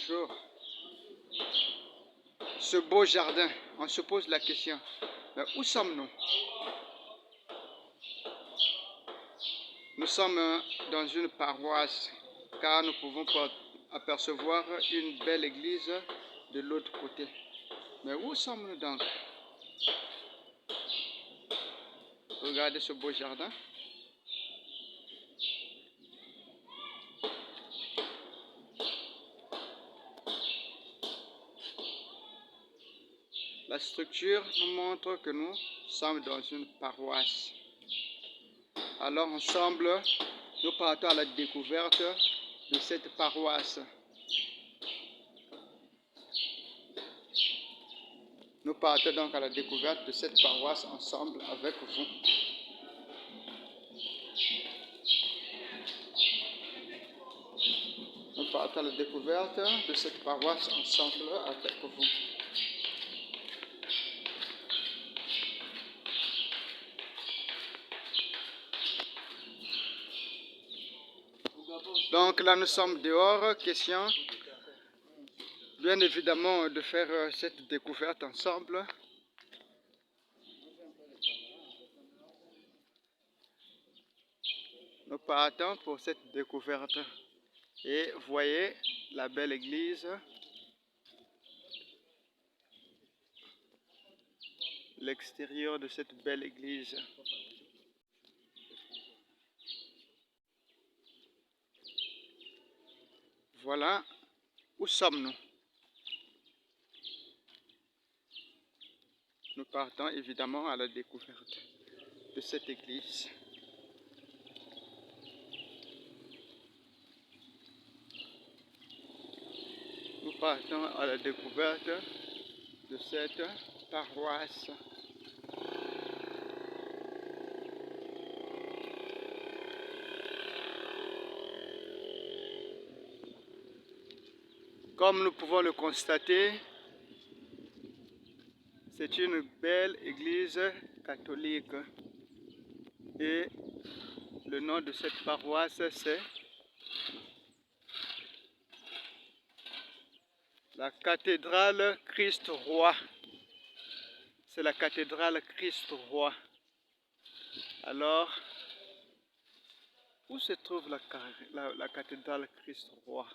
bonjour. Ce beau jardin, on se pose la question, mais où sommes-nous? Nous sommes dans une paroisse, car nous pouvons apercevoir une belle église de l'autre côté. Mais où sommes-nous donc? Regardez ce beau jardin. La structure nous montre que nous sommes dans une paroisse. Alors ensemble, nous partons à la découverte de cette paroisse. Nous partons donc à la découverte de cette paroisse ensemble avec vous. Nous partons à la découverte de cette paroisse ensemble avec vous. Donc là nous sommes dehors, question bien évidemment de faire cette découverte ensemble. Nous partons pour cette découverte et voyez la belle église, l'extérieur de cette belle église. Voilà où sommes-nous. Nous partons évidemment à la découverte de cette église. Nous partons à la découverte de cette paroisse. Comme nous pouvons le constater, c'est une belle église catholique et le nom de cette paroisse c'est la cathédrale Christ-Roi. C'est la cathédrale Christ-Roi. Alors, où se trouve la cathédrale Christ-Roi?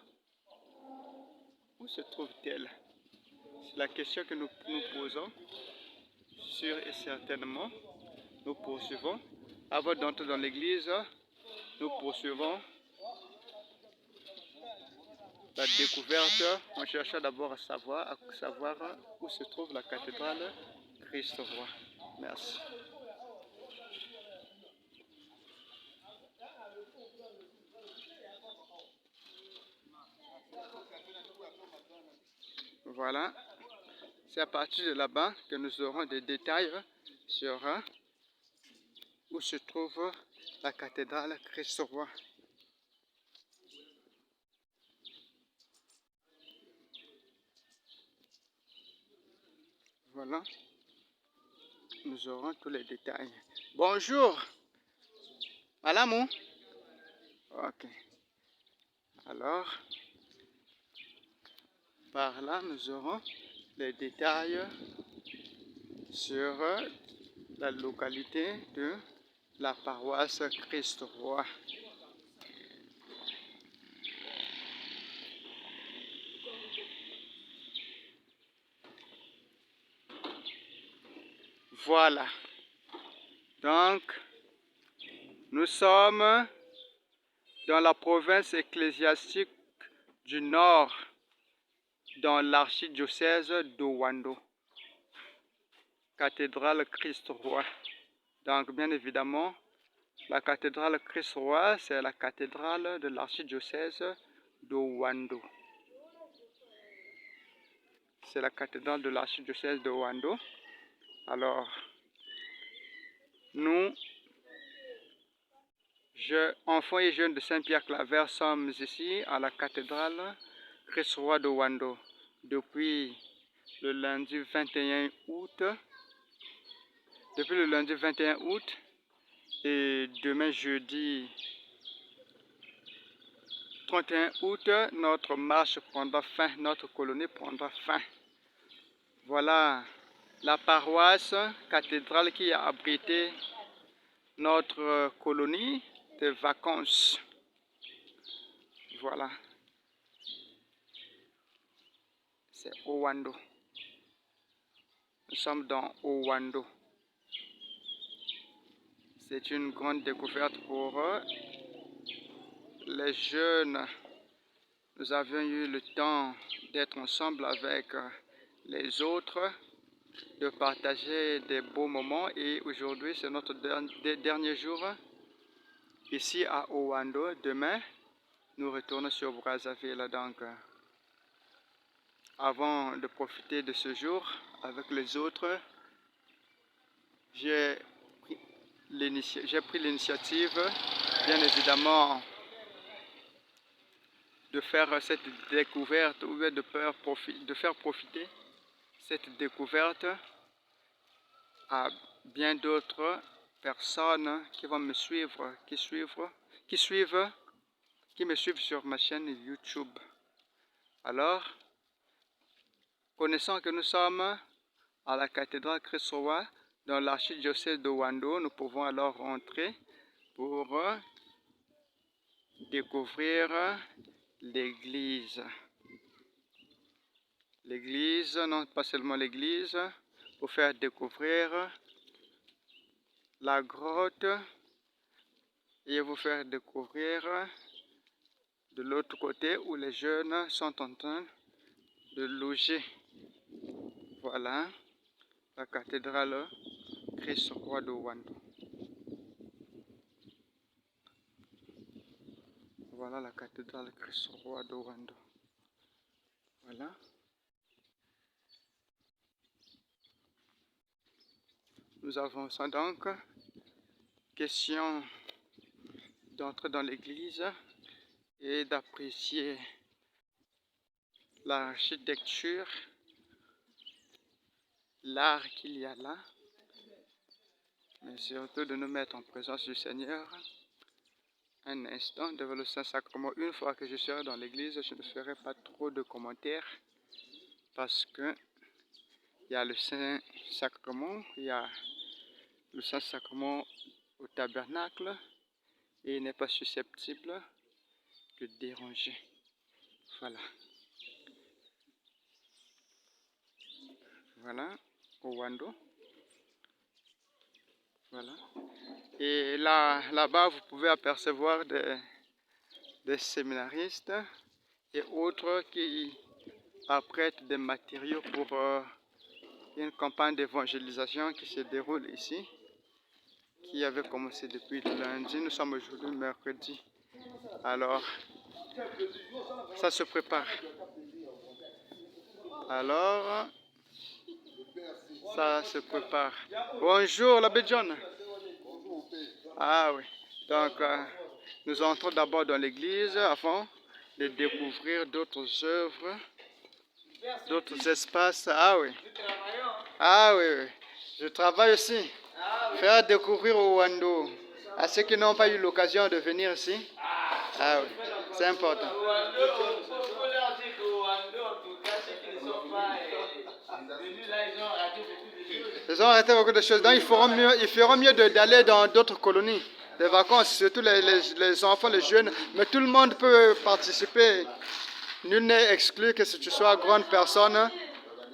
Où se trouve-t-elle? C'est la question que nous nous posons. Sûr et certainement, nous poursuivons. Avant d'entrer dans l'église, nous poursuivons la découverte. On chercha d'abord à savoir où se trouve la cathédrale Christ-Roi. Merci. Voilà, c'est à partir de là-bas que nous aurons des détails sur où se trouve la cathédrale Christ-Roi. Voilà, nous aurons tous les détails. Bonjour, madame. Ok. Alors, par là, nous aurons les détails sur la localité de la paroisse Christ-Roi. Voilà. Donc, nous sommes dans la province ecclésiastique du Nord, dans l'archidiocèse d'Owando, cathédrale Christ-Roi. Donc, bien évidemment, la cathédrale Christ-Roi, c'est la cathédrale de l'archidiocèse d'Owando. C'est la cathédrale de l'archidiocèse d'Owando. Alors, nous, enfants et jeunes de Saint-Pierre-Claver, sommes ici à la cathédrale Christ-Roi d'Owando depuis le lundi 21 août. Depuis le lundi 21 août et demain jeudi 31 août, notre marche prendra fin, notre colonie prendra fin. Voilà la paroisse cathédrale qui a abrité notre colonie de vacances. Voilà. C'est Owando. Nous sommes dans Owando. C'est une grande découverte pour les jeunes. Nous avions eu le temps d'être ensemble avec les autres, de partager des beaux moments, et aujourd'hui c'est notre dernier jour ici à Owando. Demain, nous retournons sur Brazzaville. Donc, avant de profiter de ce jour avec les autres, j'ai pris l'initiative, bien évidemment, de faire cette découverte, ou de faire profiter cette découverte à bien d'autres personnes qui vont me suivre, qui me suivent sur ma chaîne YouTube. Alors, connaissant que nous sommes à la cathédrale Christ-Roi dans l'archidiocèse d'Owando, nous pouvons alors rentrer pour découvrir l'église. L'église, non pas seulement l'église, pour faire découvrir la grotte et vous faire découvrir de l'autre côté où les jeunes sont en train de loger. Voilà la cathédrale Christ-Roi d'Owando. Voilà la cathédrale Christ-Roi d'Owando. Voilà. Nous avançons donc. Question d'entrer dans l'église et d'apprécier l'architecture, l'art qu'il y a là, mais surtout de nous mettre en présence du Seigneur. Un instant devant le Saint-Sacrement. Une fois que je serai dans l'église, je ne ferai pas trop de commentaires parce que il y a le Saint-Sacrement, il y a le Saint-Sacrement au tabernacle et il n'est pas susceptible de déranger. Voilà. Voilà, Owando. Voilà. Et là-bas, vous pouvez apercevoir des séminaristes et autres qui apprêtent des matériaux pour une campagne d'évangélisation qui se déroule ici, qui avait commencé depuis lundi. Nous sommes aujourd'hui mercredi. Alors, ça se prépare. Alors, ça se prépare. Bonjour, l'abbé John. Ah oui. Donc, nous entrons d'abord dans l'église avant de découvrir d'autres œuvres, d'autres espaces. Ah oui. Ah oui, oui. Je travaille aussi. Faire découvrir Owando à ceux qui n'ont pas eu l'occasion de venir ici. Ah oui, c'est important. Ils ont raté beaucoup de choses. Donc, ils feront mieux d'aller dans d'autres colonies de vacances, surtout les enfants, les jeunes. Mais tout le monde peut participer. Nul n'est exclu, que si tu sois grande personne,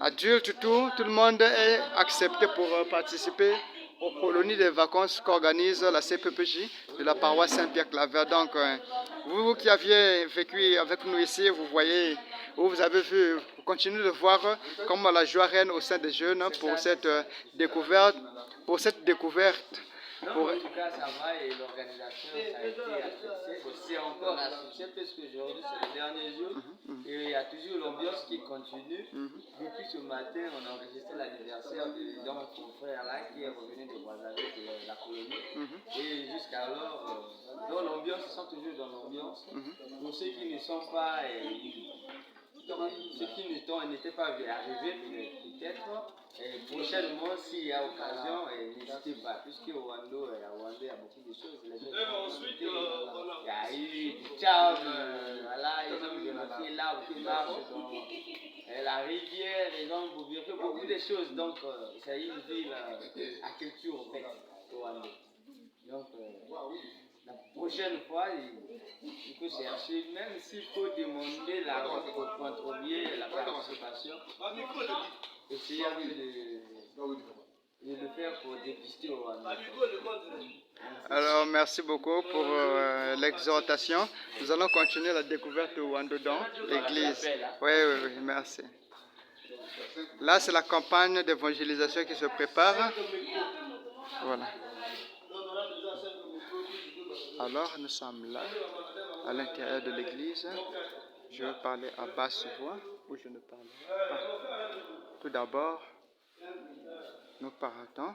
adulte, tout le monde est accepté pour participer aux colonies de vacances qu'organise la CPPJ de la paroisse Saint-Pierre-Claver. Donc, vous qui aviez vécu avec nous ici, vous voyez, vous avez vu, vous continuez de voir comment la joie règne au sein des jeunes pour cette découverte. Pour... En tout cas, ça va et l'organisation, ça a été apprécié. C'est encore apprécié parce qu'aujourd'hui, c'est le dernier jour et il y a toujours l'ambiance qui continue. Depuis ce matin, on a enregistré l'anniversaire de mon confrère là qui est revenu de Brazzaville, de la colonie. Et jusqu'alors, dans l'ambiance, ils sont toujours dans l'ambiance. Pour ceux qui ne sont pas ceux qui n'étaient pas arrivés, peut-être, prochainement, s'il y a occasion, n'hésitez pas, puisque au Wando, il y a beaucoup de choses. Il y a eu du charme, voilà, ils ont vérifié l'arbre qui marche dans la rivière, ils ont vérifié beaucoup de choses. Donc, c'est une ville à culture, en fait, au Wando. Donc, la prochaine fois, il faut chercher, même s'il faut demander l'argent pour contribuer à la participation, essayer un peu de le faire pour dépister au Rwanda. Alors, merci beaucoup pour l'exhortation. Nous allons continuer la découverte au Wando dans l'église. Oui, merci. Là, c'est la campagne d'évangélisation qui se prépare. Voilà. Alors, nous sommes là, à l'intérieur de l'église. Je vais parler à basse voix, ou je ne parle pas. Tout d'abord, nous partons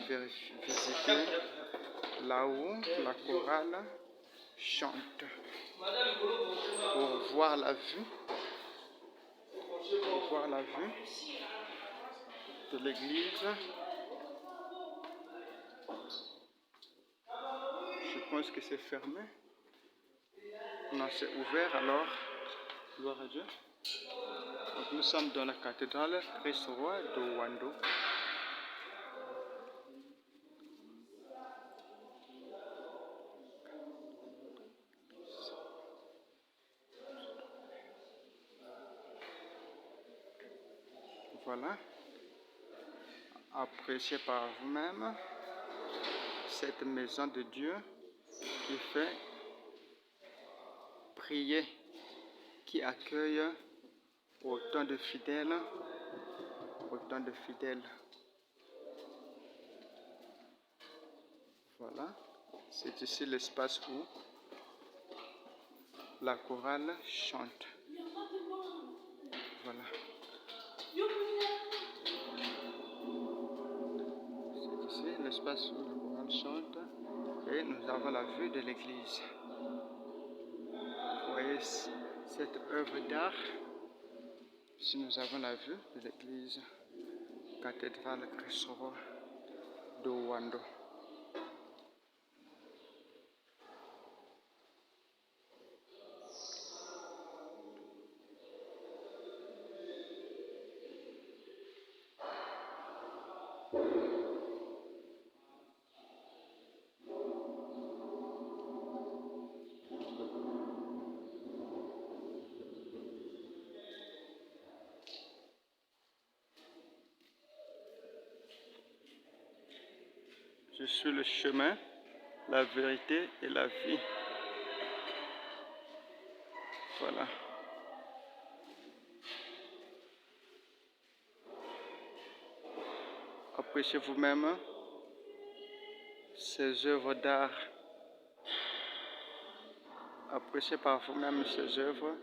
visiter là où la chorale chante pour voir la vue, de l'église. Je pense que c'est fermé. Non, c'est ouvert alors. Gloire à Dieu. Donc, nous sommes dans la cathédrale Christ-Roi de Wando. Voilà. Appréciez par vous-même cette maison de Dieu qui fait prier, qui accueille autant de fidèles, Voilà, c'est ici l'espace où la chorale chante. Voilà. C'est ici l'espace où la chorale chante et nous avons la vue de l'église. Vous voyez cette œuvre d'art. Ici nous avons la vue de l'église cathédrale Christ-Roi de Wando. Je suis le chemin, la vérité et la vie. Voilà. Appréciez vous-même ces œuvres d'art. Appréciez par vous-même ces œuvres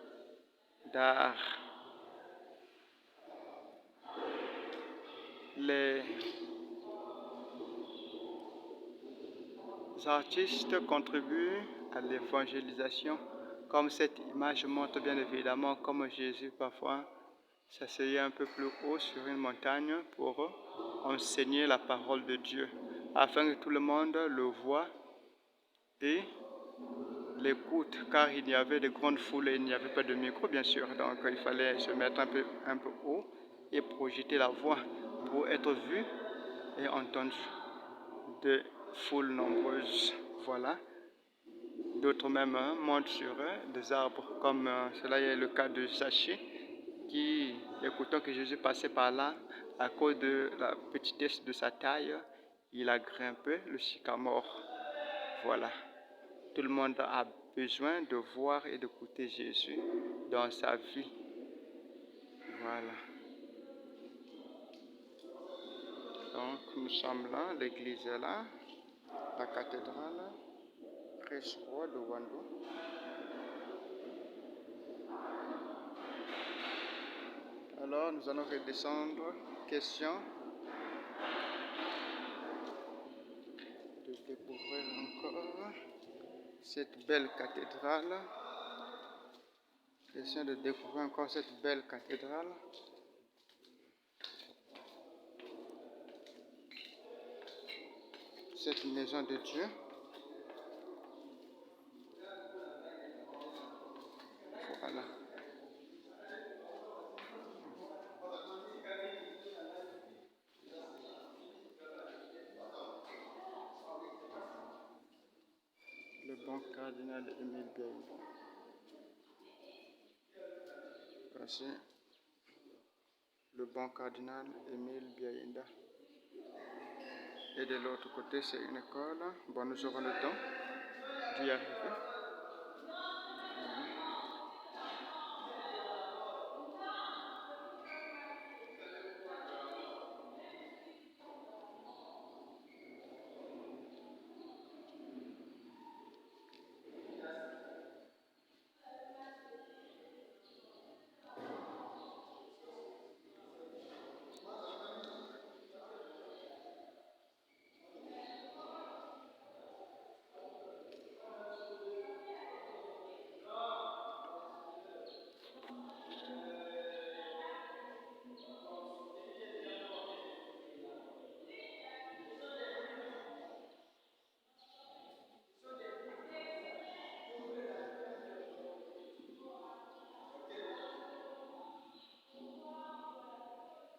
d'art. Les artistes contribuent à l'évangélisation, comme cette image montre bien évidemment comme Jésus parfois s'asseyait un peu plus haut sur une montagne pour enseigner la parole de Dieu, afin que tout le monde le voie et l'écoute, car il y avait de grandes foules et il n'y avait pas de micro bien sûr, donc il fallait se mettre un peu haut et projeter la voix pour être vu et entendu de foules nombreuses. Voilà. D'autres même montent sur des arbres, comme cela est le cas de Zachée, qui, écoutant que Jésus passait par là, à cause de la petitesse de sa taille, il a grimpé le sycamore. Voilà. Tout le monde a besoin de voir et d'écouter Jésus dans sa vie. Voilà. Donc nous sommes là, l'église est là, la cathédrale Christ-Roi de Wando. Alors nous allons redescendre. Question de découvrir encore cette belle cathédrale Question de découvrir encore cette belle cathédrale. Cette maison de Dieu. Voilà. Le bon cardinal Émile Biaïnda. Voici le bon cardinal Émile Biaïnda. Et de l'autre côté, c'est une école. Bon, nous aurons le temps d'y arriver.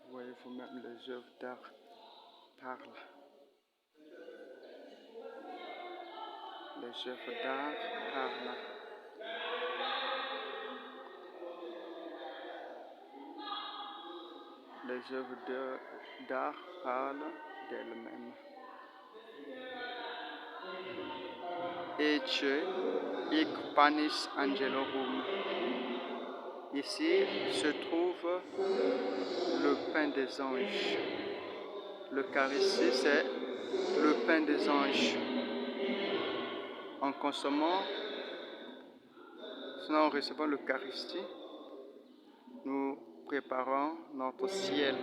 Voyez-vous même les œuvres d'art parlent. Les œuvres d'art parlent. Les œuvres d'art parlent d'elles-mêmes. Ecce hic panis angelorum. Ici se trouve le pain des anges. L'Eucharistie, c'est le pain des anges. En consommant, sinon en recevant l'Eucharistie, nous préparons notre ciel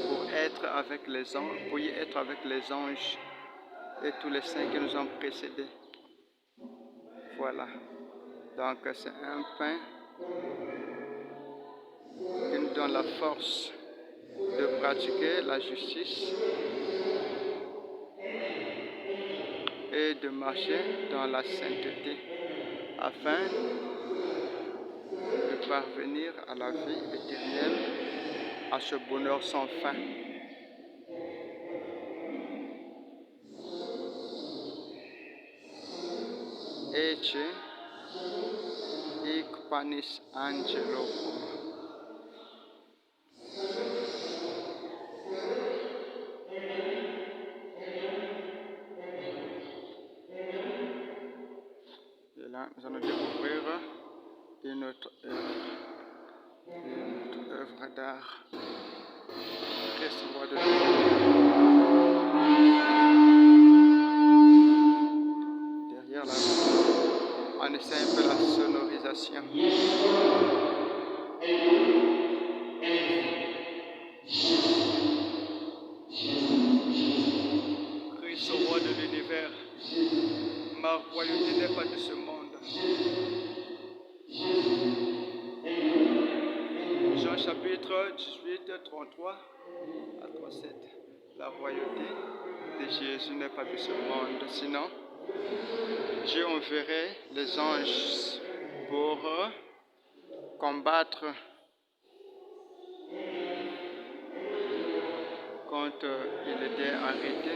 pour être avec les anges, pour y être avec les anges et tous les saints qui nous ont précédés. Voilà. Donc c'est un pain qui nous donne la force de pratiquer la justice et de marcher dans la sainteté afin de parvenir à la vie éternelle, à ce bonheur sans fin. Ecce hic panis angelorum. Et là, nous allons découvrir une autre œuvre d'art. Christ roi de derrière là, on essaie un peu la sonorisation. Christ roi de l'univers, ma royauté n'est pas de ce monde. Jean chapitre 18, 33 à 37. La royauté de Jésus n'est pas de ce monde. Sinon, Dieu enverrait les anges pour combattre quand il était arrêté,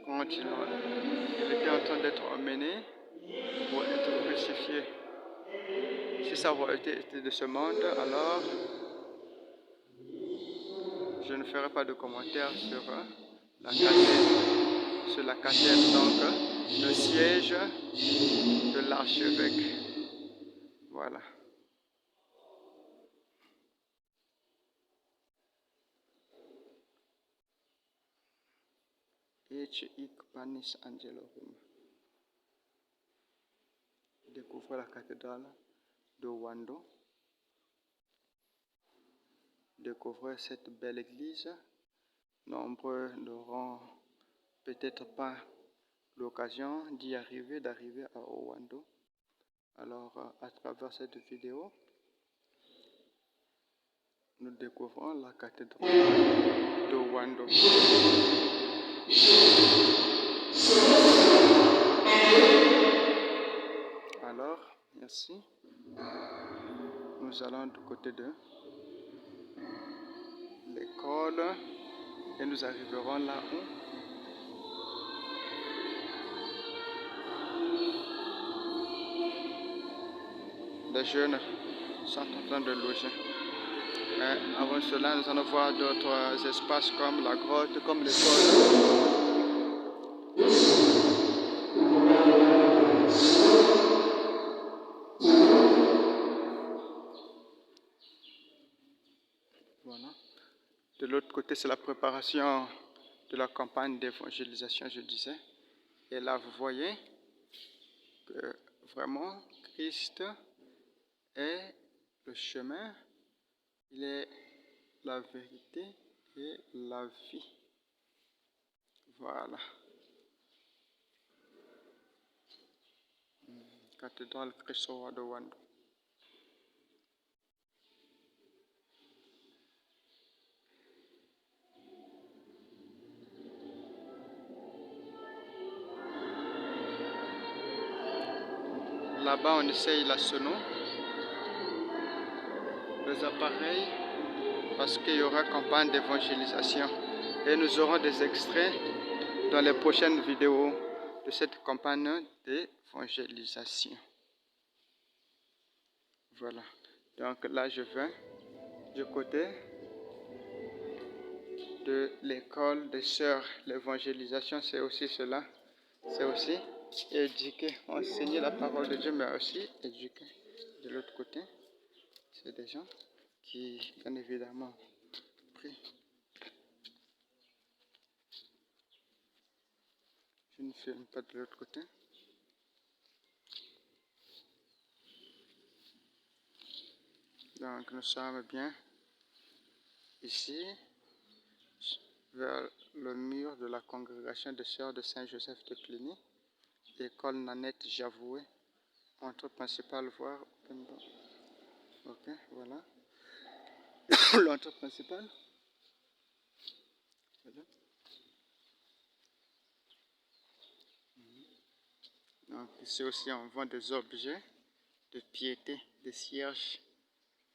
quand il était en train d'être emmené pour être crucifié. Si sa royauté était de ce monde, alors je ne ferai pas de commentaire sur la cathèdre, donc le siège de l'archevêque. Voilà. Ecce hic panis angelorum. Découvrir la cathédrale de Wando. Découvrir cette belle église. Nombreux n'auront peut-être pas l'occasion d'arriver à Wando. Alors, à travers cette vidéo, nous découvrons la cathédrale de Wando. Alors, merci. Nous allons du côté de l'école et nous arriverons là où les jeunes sont en train de loger. Mais avant cela, nous allons voir d'autres espaces comme la grotte, comme l'école. Voilà. De l'autre côté, c'est la préparation de la campagne d'évangélisation, je disais. Et là, vous voyez que vraiment, Christ est le chemin, il est la vérité et la vie. Voilà. Cathédrale Christ-Roi de Wando. Là-bas, on essaye la sono, les appareils, parce qu'il y aura campagne d'évangélisation. Et nous aurons des extraits dans les prochaines vidéos de cette campagne d'évangélisation. Voilà. Donc là, je vais du côté de l'école des sœurs. L'évangélisation, c'est aussi cela. C'est aussi éduquer, enseigner la parole de Dieu, mais aussi éduquer. De l'autre côté, c'est des gens qui, bien évidemment, prient. Je ne filme pas de l'autre côté. Donc nous sommes bien ici, vers le mur de la congrégation des sœurs de Saint-Joseph de Cluny, école Nanette Javoué, entrée principale, voire ok, voilà. L'entrée principale. Voilà. Donc ici aussi on vend des objets de piété, des cierges,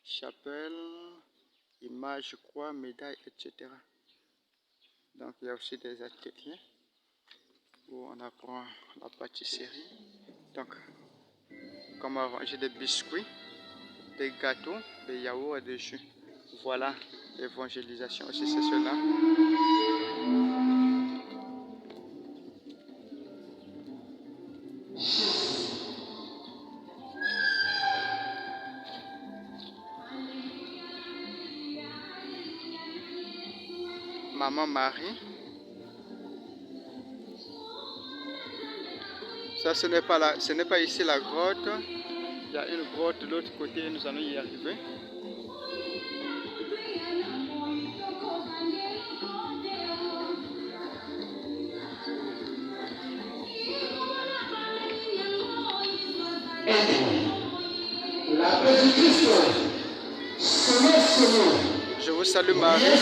chapelles, images, croix, médailles, etc. Donc il y a aussi des ateliers où on apprend la pâtisserie. Donc comment arranger des biscuits, des gâteaux, des yaourts et des jus. Voilà, l'évangélisation aussi c'est cela. Maman Marie. Ça, ce n'est pas ici la grotte. Il y a une grotte de l'autre côté et nous allons y arriver. Je vous salue Marie,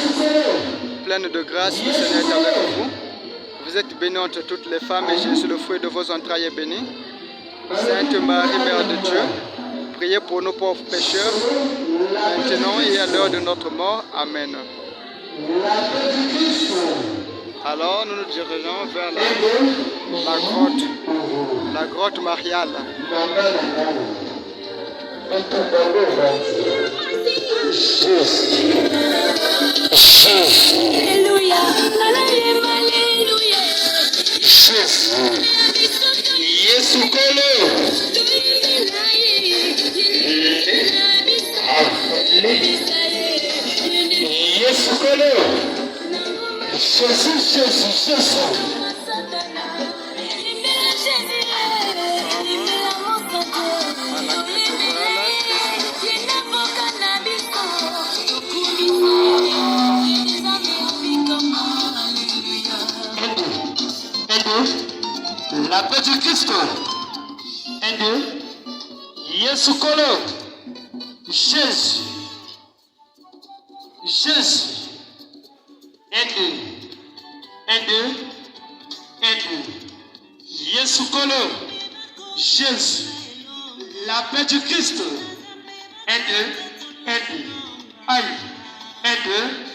pleine de grâce, le Seigneur est avec vous. Vous êtes bénie entre toutes les femmes et Jésus, le fruit de vos entrailles, est béni. Sainte Marie, Mère de Dieu, priez pour nos pauvres pécheurs, maintenant et à l'heure de notre mort. Amen. Alors nous nous dirigeons vers la grotte mariale. Alléluia, alléluia. Yesu kolo. Yesu kolo. Jésus. La paix du Christ. 1, 2. Yesu Kolo. Jésus. Jésus. Un, deux. Un, deux. Un, deux. Yesu Kolo. Jésus. La paix du Christ. Un, deux. Un, deux. Aïe. Un, deux.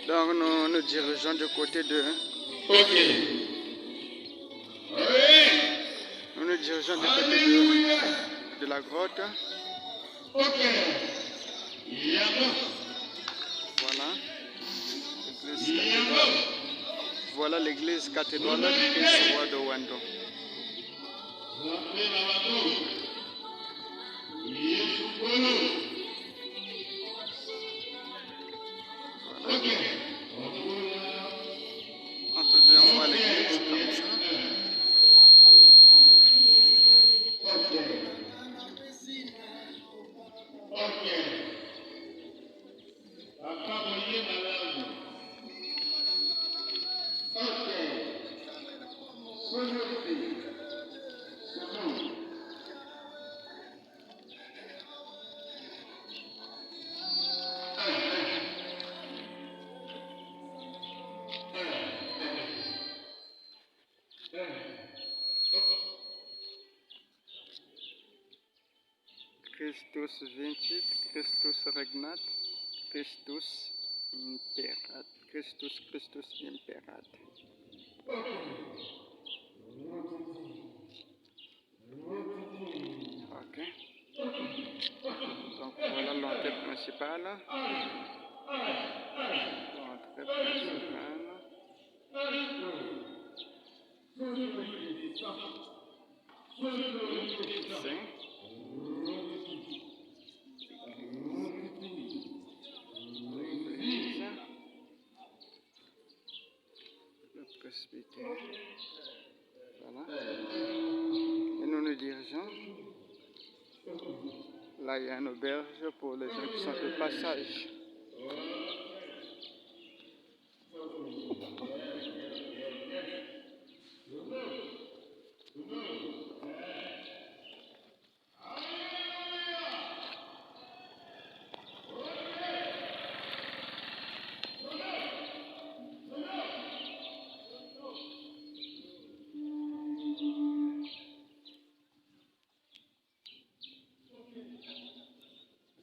Donc nous nous dirigeons du côté de... Ok. Nous nous dirigeons du côté de la grotte. Ok. Voilà. Voilà l'église cathédrale du Christ-Roi de Wando. Entre bien voir l'église comme ça. Christus vincit, Christus regnat, Christus imperat, Christus imperat. Ok. Donc voilà l'entrée principale. L'entrée principale. Ici. Le presbytère. Voilà. Et nous nous dirigeons. Là, il y a une auberge pour les gens qui sont de passage.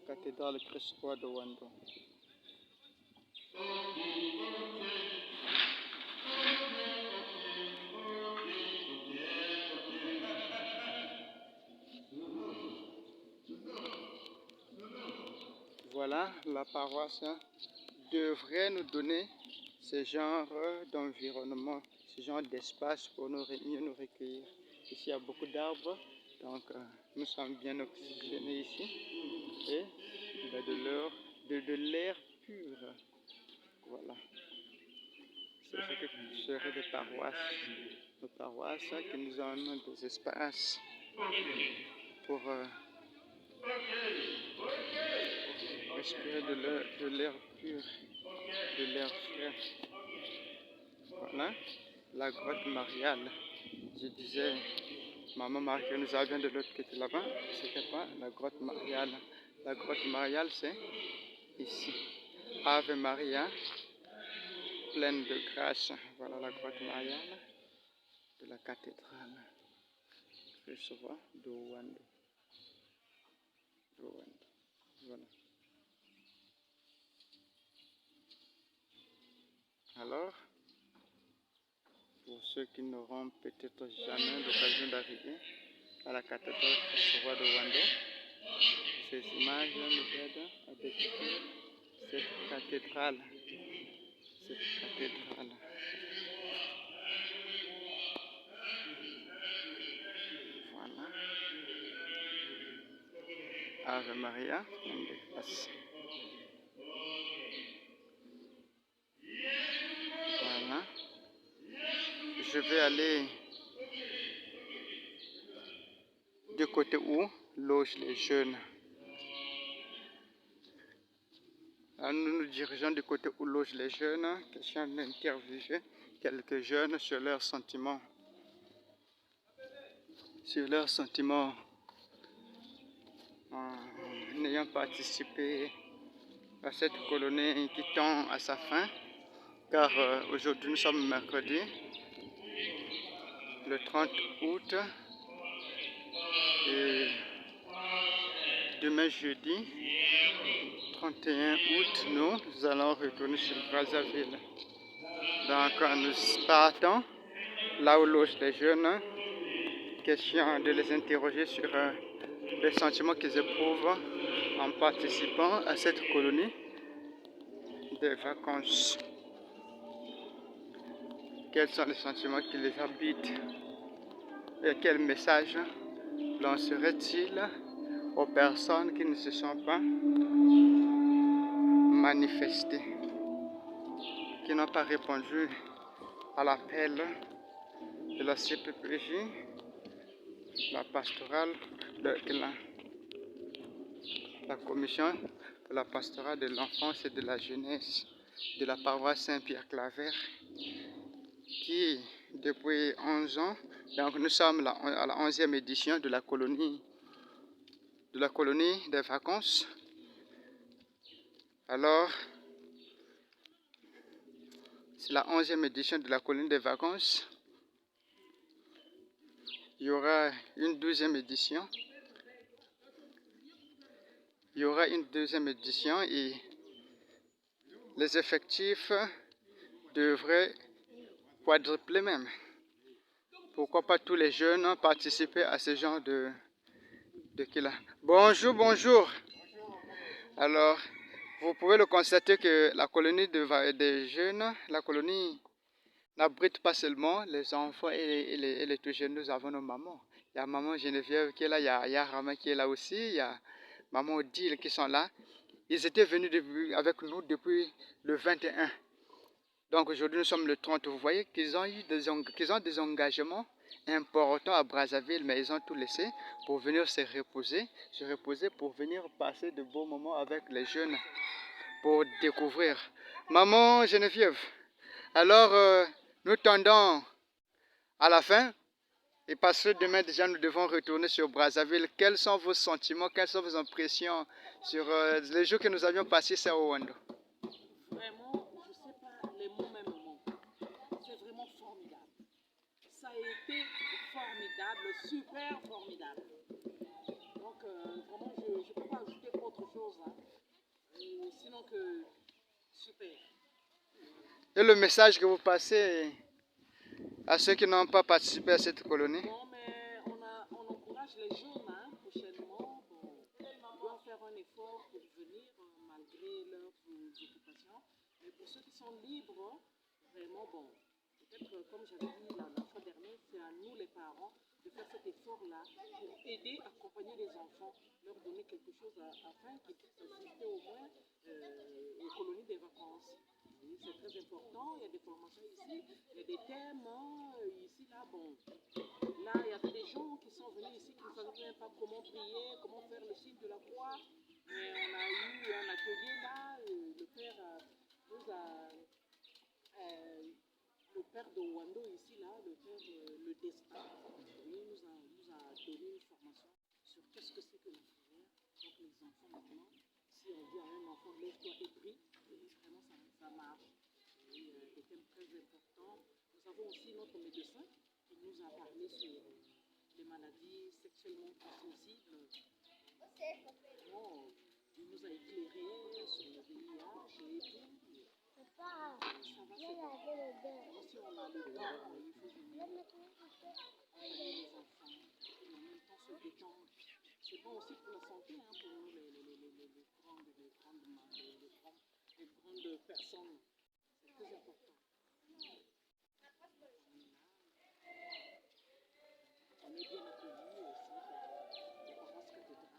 Cathédrale Christ-Roi de Wando. Voilà, la paroisse devrait nous donner ce genre d'environnement, ce genre d'espace pour mieux nous recueillir. Ici, il y a beaucoup d'arbres, donc nous sommes bien oxygénés ici. Et il y a de l'air pur. Voilà. C'est ce que seraient des paroisses qui nous donnent des espaces pour respirer de l'air pur, de l'air frais. Voilà, la grotte mariale. Je disais, maman Marie que nous avions de l'autre côté là-bas, c'était pas la grotte mariale. La grotte mariale, c'est ici. Ave Maria, pleine de grâce. Voilà la grotte mariale de la cathédrale. Christ-Roi de Wando. Voilà. Alors, pour ceux qui n'auront peut-être jamais l'occasion d'arriver à la cathédrale Christ-Roi de Wando, ces images nous aident à découvrir cette cathédrale. Ave Maria, pleine de grâce. Voilà. Je vais aller du côté où logent les jeunes. Alors, nous nous dirigeons du côté où logent les jeunes, question d'interviewer quelques jeunes sur leurs sentiments. En ayant participé à cette colonie qui tend à sa fin, car aujourd'hui nous sommes mercredi, le 30 août, et demain jeudi, 31 août, nous allons retourner sur Brazzaville. Donc nous partons là où logent les jeunes, question de les interroger sur les sentiments qu'ils éprouvent en participant à cette colonie des vacances. Quels sont les sentiments qui les habitent et quel message lancerait-il aux personnes qui ne se sont pas manifestées, qui n'ont pas répondu à l'appel de la CPPJ, la pastorale, la commission de la pastorale de l'enfance et de la jeunesse de la paroisse Saint-Pierre-Claver, qui depuis 11 ans, donc nous sommes à la 11e édition de la colonie des vacances. Alors, c'est la 11e édition de la colonie des vacances. Il y aura une 12e édition. Il y aura une 2e édition et les effectifs devraient quadrupler même. Pourquoi pas tous les jeunes participer à ce genre de là. Bonjour, bonjour. Alors, vous pouvez le constater que la colonie des jeunes, la colonie n'abrite pas seulement les enfants et les tout jeunes. Nous avons nos mamans. Il y a maman Geneviève qui est là, il y a Rama qui est là aussi, il y a maman Odile qui sont là. Ils étaient venus avec nous depuis le 21. Donc aujourd'hui nous sommes le 30. Vous voyez qu'ils ont des engagements importants à Brazzaville, mais ils ont tout laissé pour venir se reposer pour venir passer de beaux moments avec les jeunes, pour découvrir. Maman Geneviève, alors nous tendons à la fin, et parce que demain déjà nous devons retourner sur Brazzaville. Quels sont vos sentiments, quelles sont vos impressions sur les jours que nous avions passés à Owando? Vraiment, je ne sais pas, les mots même manquent. C'est vraiment formidable. Ça a été formidable, super formidable. Donc, vraiment, je ne peux pas ajouter autre chose. Hein. Sinon que super. Et le message que vous passez à ceux qui n'ont pas participé à cette colonie? Bon, mais on encourage les jeunes hein, prochainement. Bon, ils doivent faire un effort pour venir malgré leurs occupations. Mais pour ceux qui sont libres, vraiment bon. Peut-être, comme j'avais dit la fois dernière, c'est à nous les parents de faire cet effort-là pour aider, accompagner les enfants, leur donner quelque chose afin qu'ils puissent assister au moins aux colonies des vacances. Oui, c'est très important, il y a des formations ici, il y a des thèmes ici, là, bon. Là, il y a des gens qui sont venus ici qui ne savaient même pas comment prier, comment faire le signe de la croix. Mais on a eu un atelier là, le père nous a... le père de Owando ici, là, le père Le Destin, lui nous a donné une formation sur qu'est-ce que c'est que la prière. Donc les enfants maintenant, si on dit à un enfant lève-toi et prie, vraiment ça marche. Et des thèmes très importants. Nous avons aussi notre médecin qui nous a parlé sur les maladies sexuellement transmissibles. Bon, il nous a éclairé sur le VIH et tout. Papa, viens laver le bain. Si on a le temps, il faut venir accompagner les enfants et en même temps se détendre. C'est bon aussi pour la santé, hein, pour nous les grandes personnes. C'est très important. On est bien accueillis aussi par la paroisse cathédrale.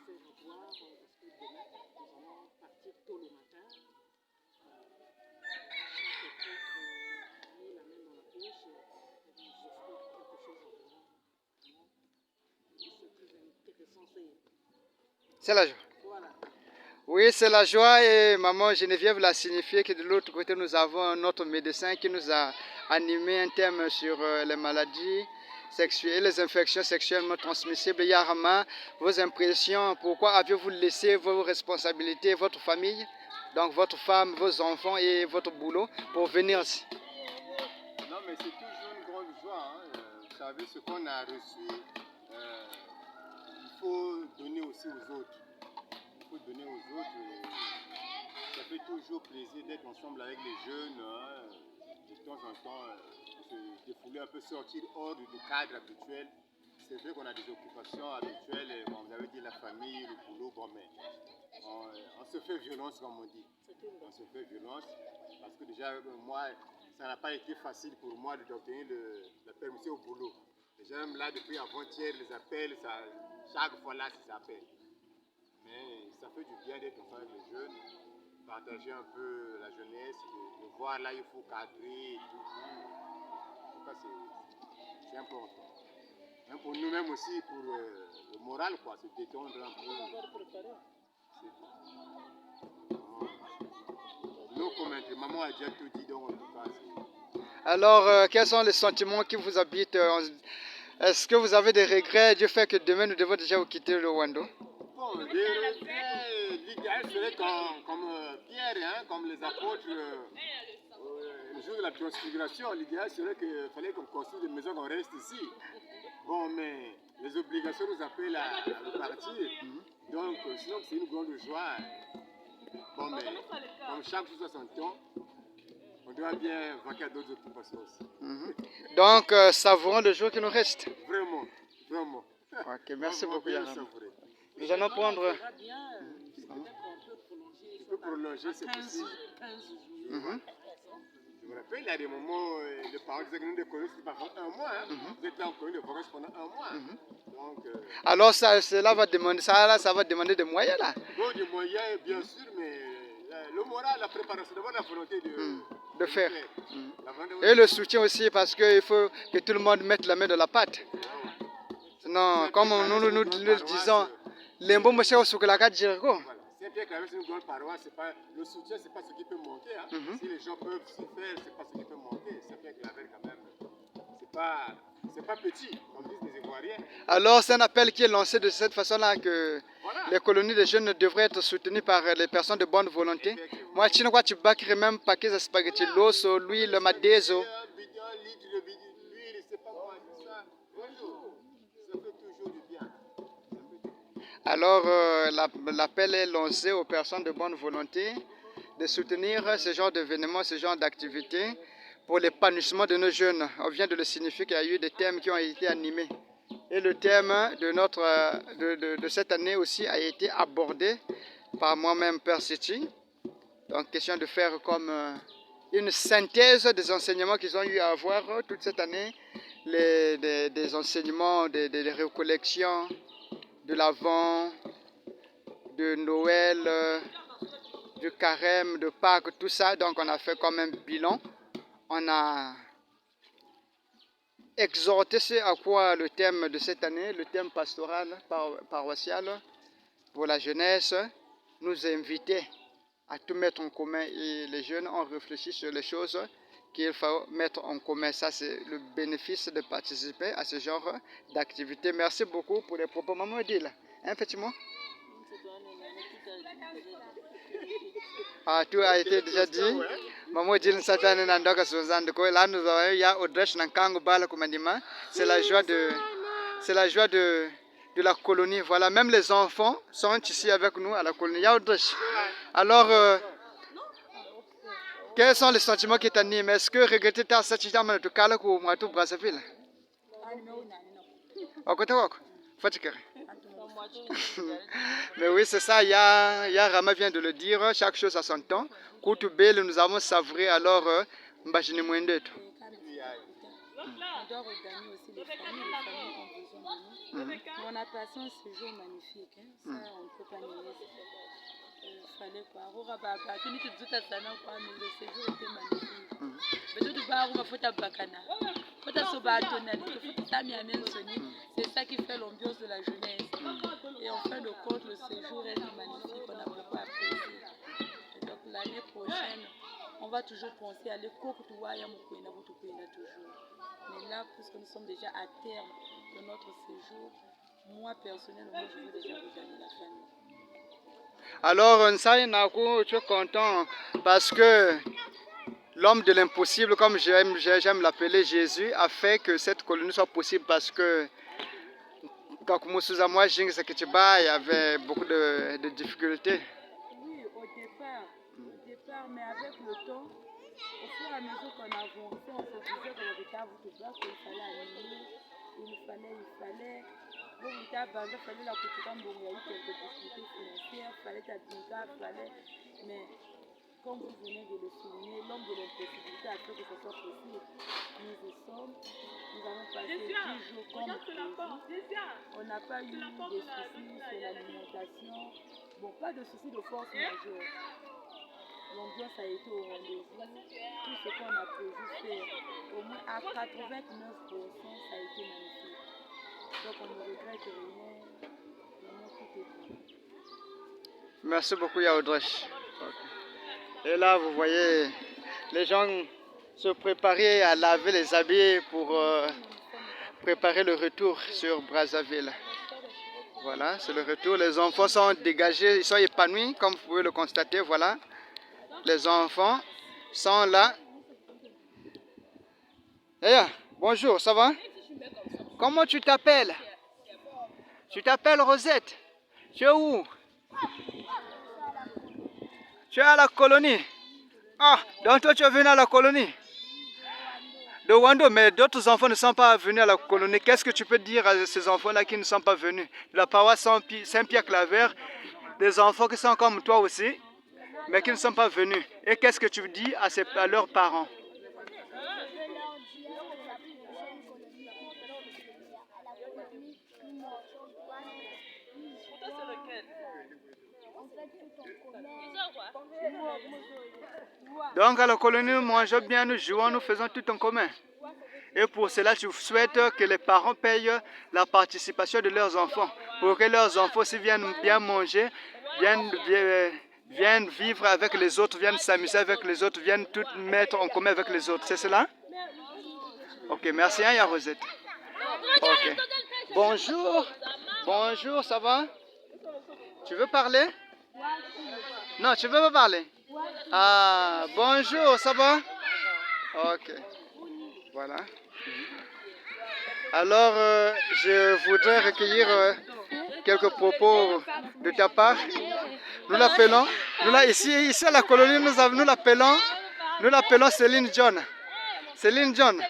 faire avoir parce que demain, nous allons partir tôt le matin. Chaque prêtre met la main dans la poche et nous offre quelque chose à voir. C'est très intéressant. C'est la joie. Voilà. Oui, c'est la joie et maman Geneviève l'a signifié que de l'autre côté, nous avons notre médecin qui nous a animé un thème sur les maladies sexuelles, les infections sexuellement transmissibles. Yarama, vos impressions, pourquoi avez-vous laissé vos responsabilités, votre famille, donc votre femme, vos enfants et votre boulot pour venir ici? Non, mais c'est toujours une grande joie. Hein. Vous savez, ce qu'on a reçu, il faut donner aussi aux autres. Il faut donner aux autres. Ça fait toujours plaisir d'être ensemble avec les jeunes. Hein. De temps en temps, se défouler un peu, sortir hors du cadre habituel. C'est vrai qu'on a des occupations habituelles. Bon, vous avez dit la famille, le boulot, bon, mais on se fait violence, comme on dit. On se fait violence parce que déjà, moi, ça n'a pas été facile pour moi d'obtenir la permission au boulot. Déjà, même là, depuis avant-hier, les appels, ça, chaque fois là, ça s'appelle. Mais ça fait du bien d'être ensemble avec les jeunes, partager un peu la jeunesse, de voir là, il faut cadrer et tout. En tout cas, c'est important. Même pour nous-mêmes aussi, pour le moral, quoi, se détendre un peu. Non commentaire, maman a déjà tout dit, donc en tout cas, Alors, quels sont les sentiments qui vous habitent? Est-ce que vous avez des regrets du fait que demain nous devons déjà quitter le Wando? bon, les regrets, l'idéal serait comme Pierre, hein, comme les apôtres, le jour de la transfiguration, l'idéal serait qu'il fallait qu'on construise des maisons, qu'on reste ici. Bon, mais les obligations nous appellent à repartir. Donc, sinon, c'est une grande joie. Bon, mais comme chaque chose à son temps, on doit bien vaquer à d'autres occupations aussi. Donc, savourons le jour qui nous reste. Vraiment, vraiment. Ok, merci On va beaucoup, bien le Yaram. savourer. Nous allons prendre... Ça va bien, peut-être on peut prolonger. On peut prolonger, c'est 15 possible. 15 jours. Je me rappelle, il y a des moments, les parents disaient que nous les connaissons parfois un mois. Hein. Vous êtes là, on connaît les vacances pendant un mois. Donc, Alors, cela va demander, ça va demander des moyens, là, bon, des moyens, bien sûr, mais le moral, la préparation, d'abord la volonté de faire. La volonté Et le soutien aussi, parce qu'il faut que tout le monde mette la main dans la pâte. Sinon, comme nous le disons, l'embo monsieur au soukala djirgo. Voilà. Saint-Pierre-Claver, c'est une grande paroisse, le soutien, c'est pas ce qui peut manquer. Hein. Si les gens peuvent se faire, c'est pas ce qui peut manquer. Saint-Pierre-Claver, quand même, c'est pas petit, comme disent les Ivoiriens. Alors, c'est un appel qui est lancé de cette façon-là que Voilà. les colonies de jeunes devraient être soutenues par les personnes de bonne volonté. Moi, je ne vois pas que même paquet de spaghetti, l'osso, l'huile, madezo. Un bidon, l'huile, c'est pas moi, c'est ça. Bonjour. Ça fait toujours du bien. Alors, l'appel est lancé aux personnes de bonne volonté de soutenir ce genre d'événements, ce genre d'activités pour l'épanouissement de nos jeunes. On vient de le signifier qu'il y a eu des thèmes qui ont été animés. Et le thème de cette année aussi a été abordé par moi-même, Père Siti. Donc, question de faire comme une synthèse des enseignements qu'ils ont eu à avoir toute cette année, des enseignements, des récollections, de l'Avent, de Noël, du Carême, de Pâques, tout ça. Donc, on a fait comme un bilan. On a exhorté ce à quoi le thème de cette année, le thème pastoral, paroissial, pour la jeunesse, nous invitait à tout mettre en commun. Et les jeunes ont réfléchi sur les choses qu'il faut mettre en commun. Ça, c'est le bénéfice de participer à ce genre d'activité. Merci beaucoup pour les propos. Maman dit là, un petit mot. Ah, tout a été déjà dit. Maman dit c'est la joie de la colonie. Voilà, même les enfants sont ici avec nous à la colonie. Alors, quels sont les sentiments qui t'animent? Est-ce que regretter ta situation de Kala ou Matou Brazzaville? Mais oui, c'est ça, Rama vient de le dire, chaque chose a son temps. Koutubel, nous avons savouré, alors, Mbajini Mwendeto. On doit regagner aussi les familles ont besoin de nous. Moi, On a passé un séjour magnifique. Hein. Ça, on ne peut pas nier. Fallait quoi. Mais le séjour était magnifique. C'est ça qui fait l'ambiance de la jeunesse. Et en fin de compte, le séjour est magnifique. On a beaucoup apprécié. Et donc l'année prochaine, on va toujours penser à aller toujours. Mais là, puisque nous sommes déjà à terme de notre séjour, moi personnellement, je veux déjà rejoindre la famille. Alors, Nsai Naku, tu es content parce que l'homme de l'impossible, comme j'aime l'appeler Jésus, a fait que cette colonie soit possible parce que quand moi, il y avait beaucoup de difficultés. Oui, au départ, mais avec le temps, au fur et à mesure qu'on avançait, on se disait qu'on avait été à Boutouba, qu'il fallait animer, il fallait. Bon, il fallait la culture, il y a eu quelques difficultés financières, il fallait. Mais comme vous venez de le souligner, l'homme de l'impossibilité a fait que ce soit possible. Nous avons passé 10 jours comme prévu. On n'a pas eu de soucis sur l'alimentation. Bon, pas de soucis de force majeure. L'ambiance a été au rendez-vous. Tout ce qu'on a prévu faire, au moins à 89%, ça a été magnifique. Donc on ne regrette rien. Vraiment, tout est bon. Merci beaucoup, Yaoudresh. Et là, vous voyez, les gens se préparaient à laver les habits pour préparer le retour sur Brazzaville. Voilà, c'est le retour. Les enfants sont dégagés, ils sont épanouis, comme vous pouvez le constater. Voilà, les enfants sont là. Hey, bonjour, ça va? Comment tu t'appelles? Tu t'appelles Rosette? Tu es où? Tu es à la colonie. Ah, donc toi tu es venu à la colonie de Wando, mais d'autres enfants ne sont pas venus à la colonie. Qu'est-ce que tu peux dire à ces enfants-là qui ne sont pas venus? De la paroisse Saint-Pierre-Claver, des enfants qui sont comme toi aussi, mais qui ne sont pas venus. Et qu'est-ce que tu dis à leurs parents? Donc à la colonie, nous mangeons bien, nous jouons, nous faisons tout en commun. Et pour cela, je souhaite que les parents payent la participation de leurs enfants, pour que leurs enfants aussi viennent bien manger, viennent vivre avec les autres, viennent s'amuser avec les autres, viennent tout mettre en commun avec les autres. C'est cela? Ok, merci, hein, ya Rosette. Ok. Bonjour. Bonjour, ça va? Tu veux parler? Non, tu veux pas parler? Ah, bonjour, ça va? Ok. Voilà. Alors, je voudrais recueillir quelques propos de ta part. Nous l'appelons, ici à la colonie, nous l'appelons Céline John. Céline John.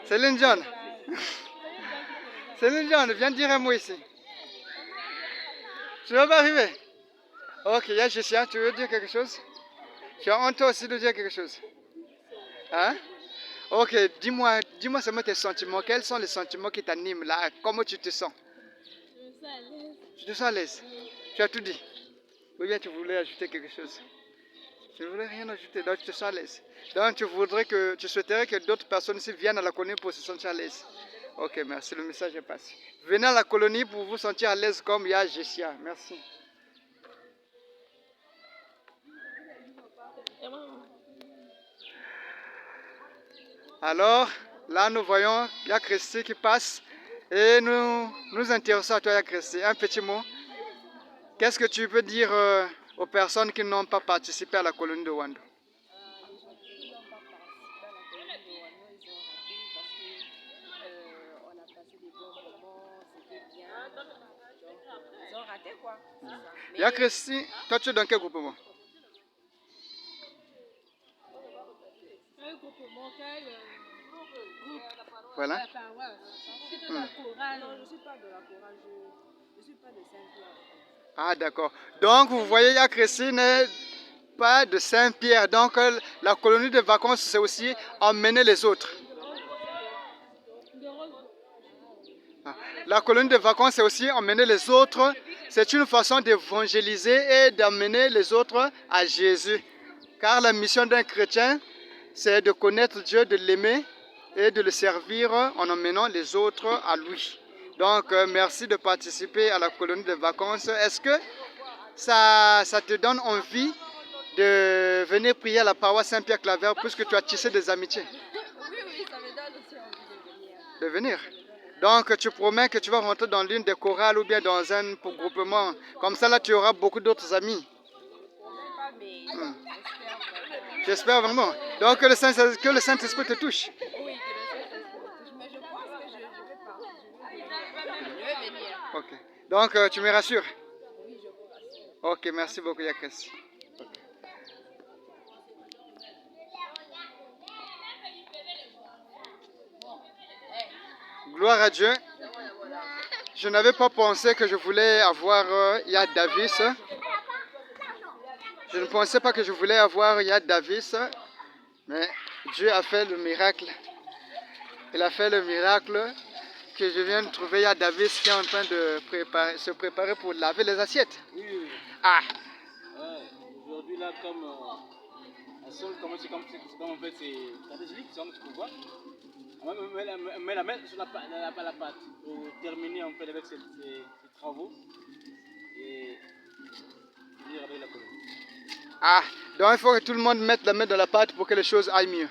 Céline John. Céline John, viens dire un mot ici. Tu vas pas arriver? Ok, Yajicia, tu veux dire quelque chose? Tu as honte aussi de dire quelque chose? Hein? Ok, dis-moi seulement tes sentiments. Quels sont les sentiments qui t'animent là? Comment tu te sens? Tu te sens à l'aise? Tu as tout dit? Ou bien tu voulais ajouter quelque chose? Tu ne voulais rien ajouter, donc tu te sens à l'aise. Donc tu souhaiterais que d'autres personnes ici viennent à la colonie pour se sentir à l'aise. Ok, merci, le message est passé. Venez à la colonie pour vous sentir à l'aise comme Yajicia. Merci. Alors, là nous voyons Christy qui passe et nous intéressons à toi Christy. Un petit mot. Qu'est-ce que tu peux dire aux personnes qui n'ont pas participé à la colonie de Wando? Ya Christy, toi tu es dans quel groupement? Voilà. Je suis pas de la chorale, je suis pas de Saint-Pierre. Ah d'accord. Donc vous voyez, Christy n'est pas de Saint-Pierre. Donc la colonie de vacances, c'est aussi emmener les autres. Ah. La colonie de vacances, c'est aussi emmener les autres. C'est une façon d'évangéliser et d'amener les autres à Jésus. Car la mission d'un chrétien, c'est de connaître Dieu, de l'aimer et de le servir en emmenant les autres à lui. Donc, merci de participer à la colonie de vacances. Est-ce que ça te donne envie de venir prier à la paroisse Saint-Pierre-Claver puisque tu as tissé des amitiés? Oui, ça me donne aussi envie De venir. Donc, tu promets que tu vas rentrer dans l'une des chorales ou bien dans un groupement. Comme ça, là, tu auras beaucoup d'autres amis. J'espère vraiment. Donc, que le Saint-Esprit te touche. Oui, que le Saint-Esprit me touche. Mais je pense que je vais partir. Je vais venir. Ok. Donc, tu me rassures? Oui, je vous rassure. Ok, merci beaucoup, Yakes. Gloire à Dieu. Je n'avais pas pensé que je voulais avoir Yad Davis. Je ne pensais pas que je voulais avoir Yad Davis. Mais Dieu a fait le miracle. Il a fait le miracle que je viens de trouver Yad Davis qui est en train de se préparer pour laver les assiettes. Oui, oui. Ah! Ouais, aujourd'hui, là, comme la seule, comme en fait, c'est stratégique, c'est comme tu peux voir. On met la main sur la pâte pour terminer en fait avec ces travaux et finir avec la colonie. Ah! Donc il faut que tout le monde mette la main dans la pâte pour que les choses aillent mieux.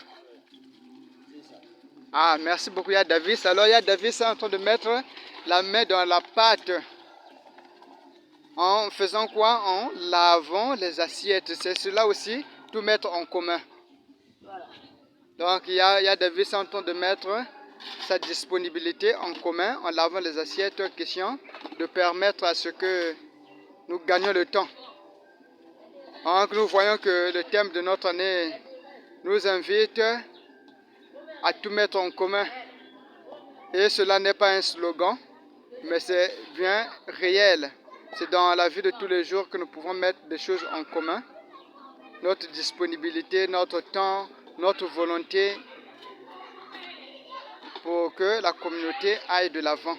Ah, merci beaucoup Yad Davis. Alors Yad Davis est en train de mettre la main dans la pâte. En faisant quoi? En lavant les assiettes. C'est cela aussi, tout mettre en commun. Voilà. Donc Yad Davis est en train de mettre sa disponibilité en commun en lavant les assiettes, question de permettre à ce que nous gagnions le temps. Donc nous voyons que le thème de notre année nous invite à tout mettre en commun. Et cela n'est pas un slogan, mais c'est bien réel. C'est dans la vie de tous les jours que nous pouvons mettre des choses en commun. Notre disponibilité, notre temps, notre volonté pour que la communauté aille de l'avant.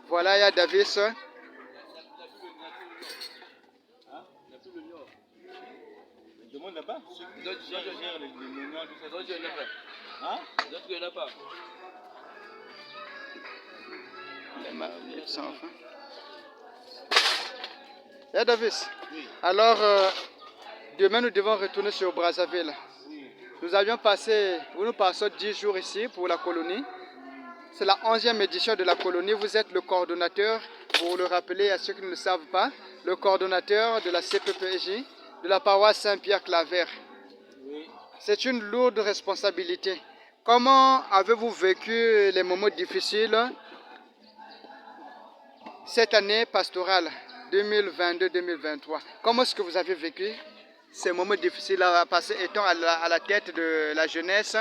Voilà, Yad Davis. Demande là-bas. D'autres gèrent les noms, tout ça. D'autres, il n'y en a pas. Hein? D'autres, il n'y en a pas. Yad Davis. Oui. Alors, demain nous devons retourner sur Brazzaville. Oui. Nous passons 10 jours ici pour la colonie. C'est la 11e édition de la colonie. Vous êtes le coordonnateur, pour le rappeler à ceux qui ne le savent pas, le coordonnateur de la CPPJ, de la paroisse Saint-Pierre-Claver. Oui. C'est une lourde responsabilité. Comment avez-vous vécu les moments difficiles cette année pastorale 2022-2023? Comment est-ce que vous avez vécu ces moments difficiles à passer étant à la tête de la jeunesse?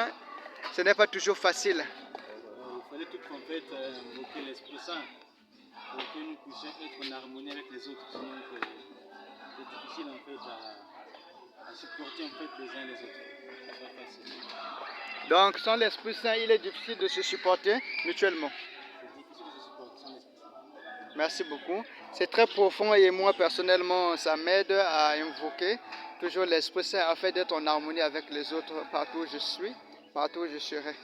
Ce n'est pas toujours facile. Il fallait tout en fait invoquer l'Esprit Saint pour que nous puissions être en harmonie avec les autres. Sinon, c'est difficile en fait à supporter en fait les uns les autres. C'est pas facile. Donc, sans l'Esprit Saint, il est difficile de se supporter mutuellement. C'est difficile de se supporter sans l'Esprit Saint. Merci beaucoup. C'est très profond et moi personnellement, ça m'aide à invoquer toujours l'Esprit Saint afin d'être en harmonie avec les autres partout où je suis, partout où je serai.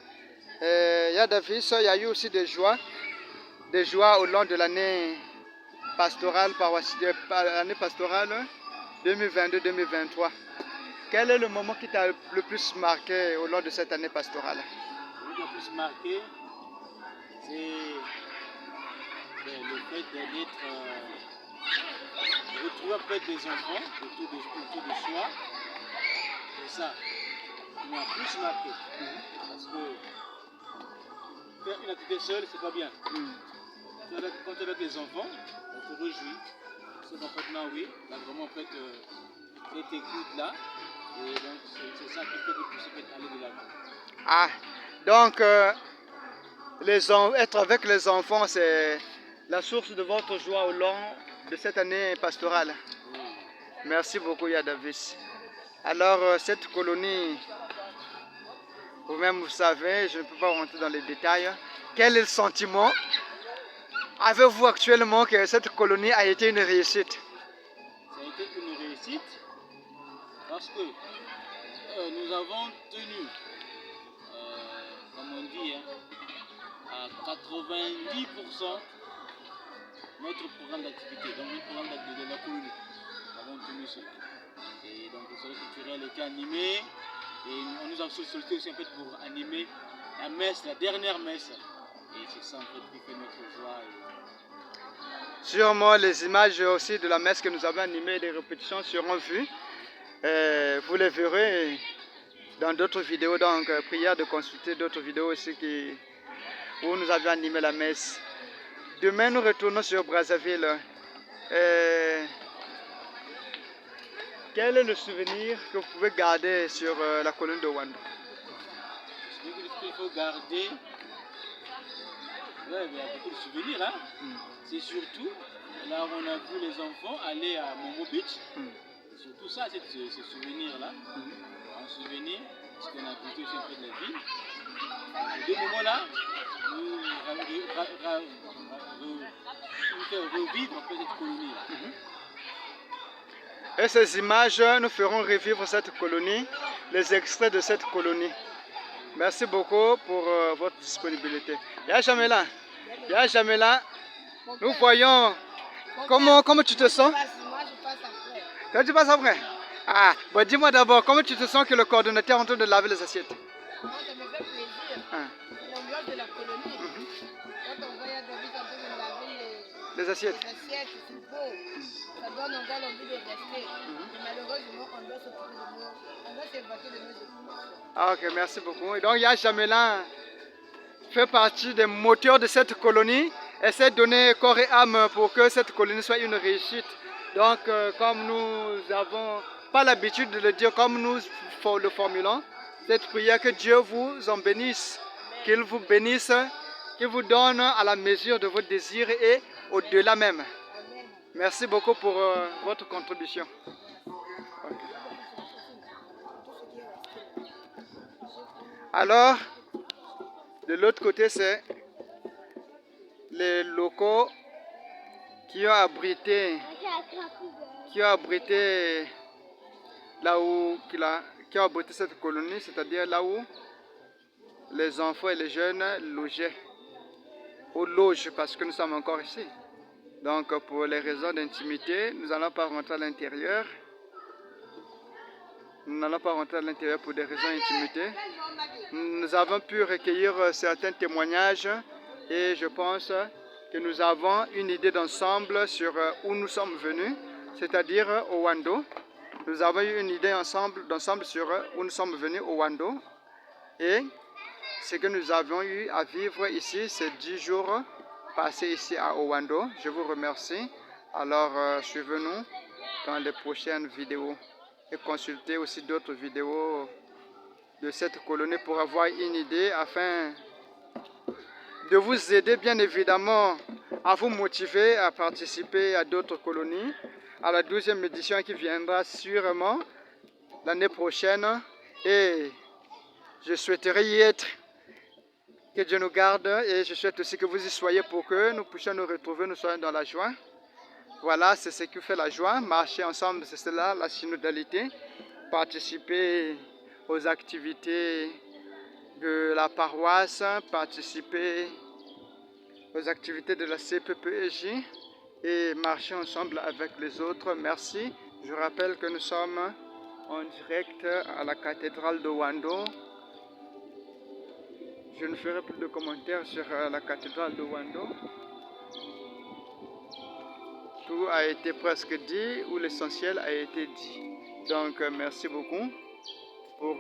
Yad Davis, il y a eu aussi des joies au long de l'année pastorale 2022-2023. Quel est le moment qui t'a le plus marqué au long de cette année pastorale? Ce qui m'a le plus marqué, c'est le fait d'être retrouver en fait des enfants autour de soi. C'est ça qui m'a plus marqué. Parce que faire une activité seule, c'est pas bien. Quand tu es avec les enfants, on te réjouit. C'est en fait là, oui, là vraiment en fait, cette écoute là. Et donc c'est ça qui fait que tu puisses aller de l'avant. Ah, donc être avec les enfants, c'est la source de votre joie au long de cette année pastorale. Merci beaucoup, Yad Davis. Alors, cette colonie, vous-même vous savez, je ne peux pas rentrer dans les détails. Quel est le sentiment avez-vous actuellement que cette colonie a été une réussite? Ça a été une réussite parce que nous avons tenu, comme on dit, à 90% notre programme d'activité, donc notre programme d'activité de la colonie. Nous avons tenu ça. Et donc le salon culturel était animé et on nous a sollicité aussi en fait pour animer la messe, la dernière messe. Et c'est ça en fait qui fait notre joie. Sûrement les images aussi de la messe que nous avons animée, les répétitions seront vues. Vous les verrez dans d'autres vidéos, donc prière de consulter d'autres vidéos aussi où nous avions animé la messe. Demain nous retournons sur Brazzaville. Quel est le souvenir que vous pouvez garder sur la colonie de Wando? Le souvenir qu'il faut garder, ouais, il y a beaucoup de souvenirs. Hein? C'est surtout là où on a vu les enfants aller à Momo Beach. C'est surtout ça, ces souvenirs-là. Un souvenir, parce qu'on a visité aussi un peu de la ville. Ces deux moments-là, nous faire revivre un peu cette colonie. Et ces images nous feront revivre cette colonie, les extraits de cette colonie. Merci beaucoup pour votre disponibilité. Ya Jamela, nous voyons comment tu te sens? Moi, je passe après. Quand tu passes après? Ah, bon, dis-moi d'abord, comment tu te sens que le coordonnateur est en train de laver les assiettes? Moi, ça me fait plaisir. C'est l'ambiance de la colonie. Quand on voit David en train de laver Les assiettes. c'est beau. Ça donne encore l'envie de rester. Mais malheureusement, on doit se trouver de nous. On doit s'évacuer de nos occupations. Ah, ok, merci beaucoup. Et donc, Ya Jamela fait partie des moteurs de cette colonie. Essaie de donner corps et âme pour que cette colonie soit une réussite. Donc, comme nous n'avons pas l'habitude de le dire, comme nous le formulons, cette prière, que Dieu vous en bénisse, qu'il vous bénisse, qu'il vous donne à la mesure de vos désirs et au-delà même. Merci beaucoup pour votre contribution. Okay. Alors, de l'autre côté, c'est les locaux qui ont abrité là où qui ont abrité cette colonie, c'est-à-dire là où les enfants et les jeunes logeaient, ou logent, parce que nous sommes encore ici. Donc pour les raisons d'intimité, nous n'allons pas rentrer à l'intérieur. Nous n'allons pas rentrer à l'intérieur pour des raisons d'intimité. Nous avons pu recueillir certains témoignages et je pense que nous avons une idée d'ensemble sur où nous sommes venus, c'est-à-dire au Wando. Nous avons eu une idée d'ensemble sur où nous sommes venus au Wando. Et ce que nous avons eu à vivre ici, c'est 10 jours passés ici à Owando. Je vous remercie. Alors, suivez-nous dans les prochaines vidéos et consultez aussi d'autres vidéos de cette colonie pour avoir une idée afin de vous aider bien évidemment à vous motiver à participer à d'autres colonies, à la 12e édition qui viendra sûrement l'année prochaine. Et je souhaiterais y être. Que Dieu nous garde et je souhaite aussi que vous y soyez pour que nous puissions nous retrouver, nous soyons dans la joie. Voilà, c'est ce qui fait la joie. Marcher ensemble, c'est cela, la synodalité. Participer aux activités de la paroisse, participer aux activités de la CPPEJ et marcher ensemble avec les autres. Merci. Je rappelle que nous sommes en direct à la cathédrale de Wando. Je ne ferai plus de commentaires sur la cathédrale de Wando. Tout a été presque dit, ou l'essentiel a été dit. Donc, merci beaucoup pour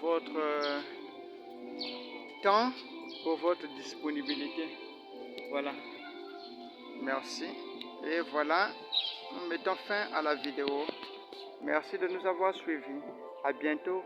votre temps, pour votre disponibilité. Voilà. Merci. Et voilà, nous mettons fin à la vidéo. Merci de nous avoir suivis. À bientôt.